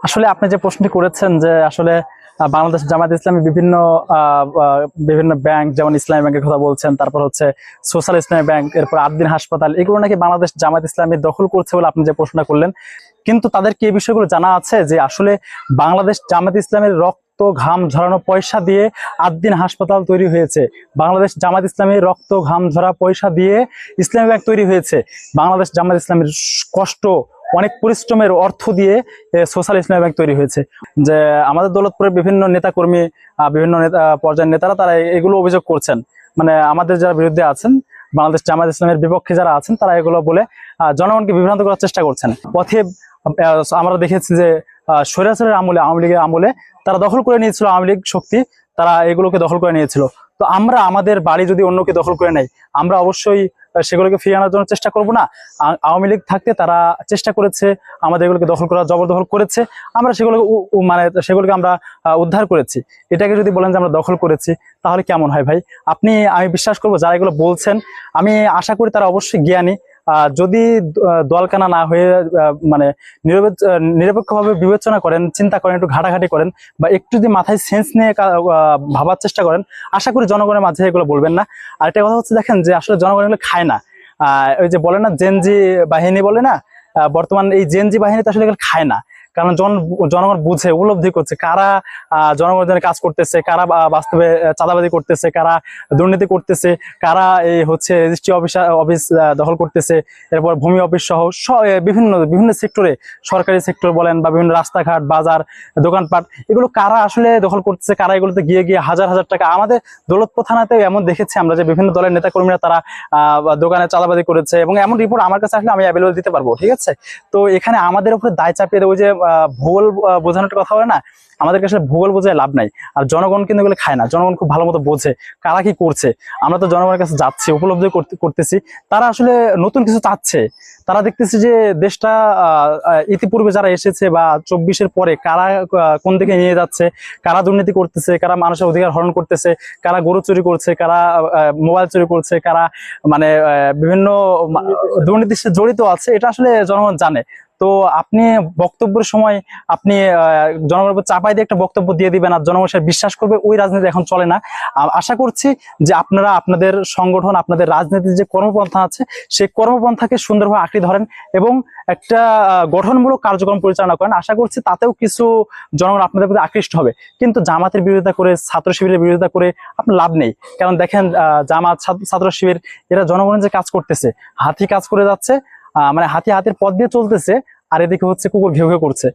আসলে আপনি যে প্রশ্নটি করেছেন যে আসলে বাংলাদেশ জামায়াত ইসলামী বিভিন্ন বিভিন্ন ব্যাংক, যেমন ইসলামী ব্যাংকের কথা বলছেন, তারপর হচ্ছে সোশ্যাল ইসলামী ব্যাংক, এরপর আদ্দিন হাসপাতাল, এগুলো নাকি বাংলাদেশ জামায়াত ইসলামী দখল করছে বলে আপনি যে প্রশ্নটা করলেন। কিন্তু তাদেরকে এই বিষয়গুলো জানা আছে যে আসলে বাংলাদেশ জামায়াত ইসলামের রক্ত ঘাম ঝরানো পয়সা দিয়ে আদ্দিন হাসপাতাল তৈরি হয়েছে। বাংলাদেশ জামায়াত ইসলামীর রক্ত ঘাম ঝরা পয়সা দিয়ে ইসলামী ব্যাংক তৈরি হয়েছে। বাংলাদেশ জামায়াত ইসলামীর কষ্ট, অনেক পরিশ্রমের অর্থ দিয়ে সোশ্যাল ইসলামী ব্যাংক তৈরি হয়েছে। যে আমাদের দৌলতপুরের বিভিন্ন নেতাকর্মী, বিভিন্ন নেতা পর্যায়ের নেতারা তারা এগুলো অভিযোগ করছেন, মানে আমাদের যারা বিরুদ্ধে আছেন, বাংলাদেশ জামায়াত ইসলামের বিপক্ষে যারা আছেন, তারা এগুলো বলে জনগণকে বিভ্রান্ত করার চেষ্টা করছেন। পথে আমরা দেখেছি যে স্বৈরাচারের আমলে, আওয়ামী লীগের আমলে তারা দখল করে নিয়েছিল, আওয়ামী লীগ শক্তি তারা এগুলোকে দখল করে নিয়েছিল। তো আমরা আমাদের বাড়ি যদি অন্যকে দখল করে নেই, আমরা অবশ্যই সেগুলোকে ফিরিয়ে আনার জন্য চেষ্টা করব না? আওয়ামী লীগ থাকতে তারা চেষ্টা করেছে, আমাদের এগুলোকে দখল করা, জবরদখল করেছে, আমরা সেগুলোকে সেগুলোকে আমরা উদ্ধার করেছি। এটাকে যদি বলেন যে আমরা দখল করেছি, তাহলে কেমন হয় ভাই? আমি বিশ্বাস করবো যারা এগুলো বলছেন, আমি আশা করি তারা অবশ্যই জ্ঞানী। যদি দলকানা না হয়ে মানে নিরপেক্ষভাবে বিবেচনা করেন, চিন্তা করেন, একটু ঘাটাঘাটি করেন, বা একটু যদি মাথায় সেন্স নিয়ে ভাবার চেষ্টা করেন, আশা করি জনগণের মাঝে এগুলো বলবেন না। আর একটা কথা হচ্ছে, দেখেন যে আসলে জনগণ এগুলো খায় না। ওই যে বলে না, জেনজি বাহিনী বলে না, বর্তমান এই জেনজি বাহিনী তো আসলে এগুলো খায় না। কারণ জনগণ বুঝে, উপলব্ধি করছে কারা জনগণের জন্য কাজ করতেছে, কারা বাস্তবে চাঁদাবাজি করতেছে, কারা দুর্নীতি করতেছে, কারা এই হচ্ছে রেজিস্ট্রি অফিস দখল করতেছে, এরপর ভূমি অফিস সহ বিভিন্ন বিভিন্ন সেক্টরে, সরকারি সেক্টর বলেন বা বিভিন্ন রাস্তাঘাট, বাজার, দোকানপাট, এগুলো কারা আসলে দখল করতেছে, কারা এগুলোতে গিয়ে গিয়ে হাজার হাজার টাকা। আমাদের দৌলতপুর থানাতেও এমন দেখেছি আমরা যে বিভিন্ন দলের নেতাকর্মীরা তারা দোকানে চাঁদাবাজি করেছে, এবং এমন রিপোর্ট আমার কাছে আসলে আমি অ্যাভেলেবল দিতে পারবো, ঠিক আছে? তো এখানে আমাদের উপরে দায় চাপিয়ে দেবো, যে ভূগোল বোঝানোর কথা বলে না, আমাদেরকে আসলে ভূগোল বোঝায় লাভ নাই। আর জনগণ কিন্তু এগুলো খায় না, জনগণ খুব ভালো মতো বোঝে কারা কি করছে। আমরা তো জনগণের কাছে যাচ্ছি, উপলব্ধি করতেছি তারা আসলে নতুন কিছু চাচ্ছে। তারা দেখতেছে যে দেশটা ইতিপূর্বে যারা এসেছে বা 24-এর পরে কারা কোন দিকে নিয়ে যাচ্ছে, কারা দুর্নীতি করতেছে, কারা মানুষের অধিকার হরণ করতেছে, কারা গরু চুরি করছে, কারা মোবাইল চুরি করছে, কারা মানে বিভিন্ন দুর্নীতির সাথে জড়িত আছে, এটা আসলে জনগণ জানে। তো আপনি বক্তব্যের সময় আপনি জনগণের উপর চাপাই দিয়ে একটা বক্তব্য দিয়ে দিবেন আর জনগণ সে বিশ্বাস করবে, ওই রাজনীতি এখন চলে না। আশা করছি যে আপনারা আপনাদের সংগঠন, আপনাদের রাজনীতির যে কর্মপন্থা আছে, সেই কর্মপন্থাকে সুন্দরভাবে আঁকড়ে ধরেন এবং একটা গঠনমূলক কার্যক্রম পরিচালনা করেন। আশা করছি তাতেও কিছু জনগণ আপনাদের প্রতি আকৃষ্ট হবে। কিন্তু জামাতের বিরোধিতা করে, ছাত্র শিবিরের বিরোধিতা করে আপনার লাভ নেই। কারণ দেখেন, জামাত, ছাত্র শিবির, এরা জনগণের যে কাজ করতেছে, হাতি কাজ করে যাচ্ছে, মানে হাতির পথ দিয়ে চলতেছে, আর এদিকে হচ্ছে কুকুর ঘেউ ঘেউ করছে।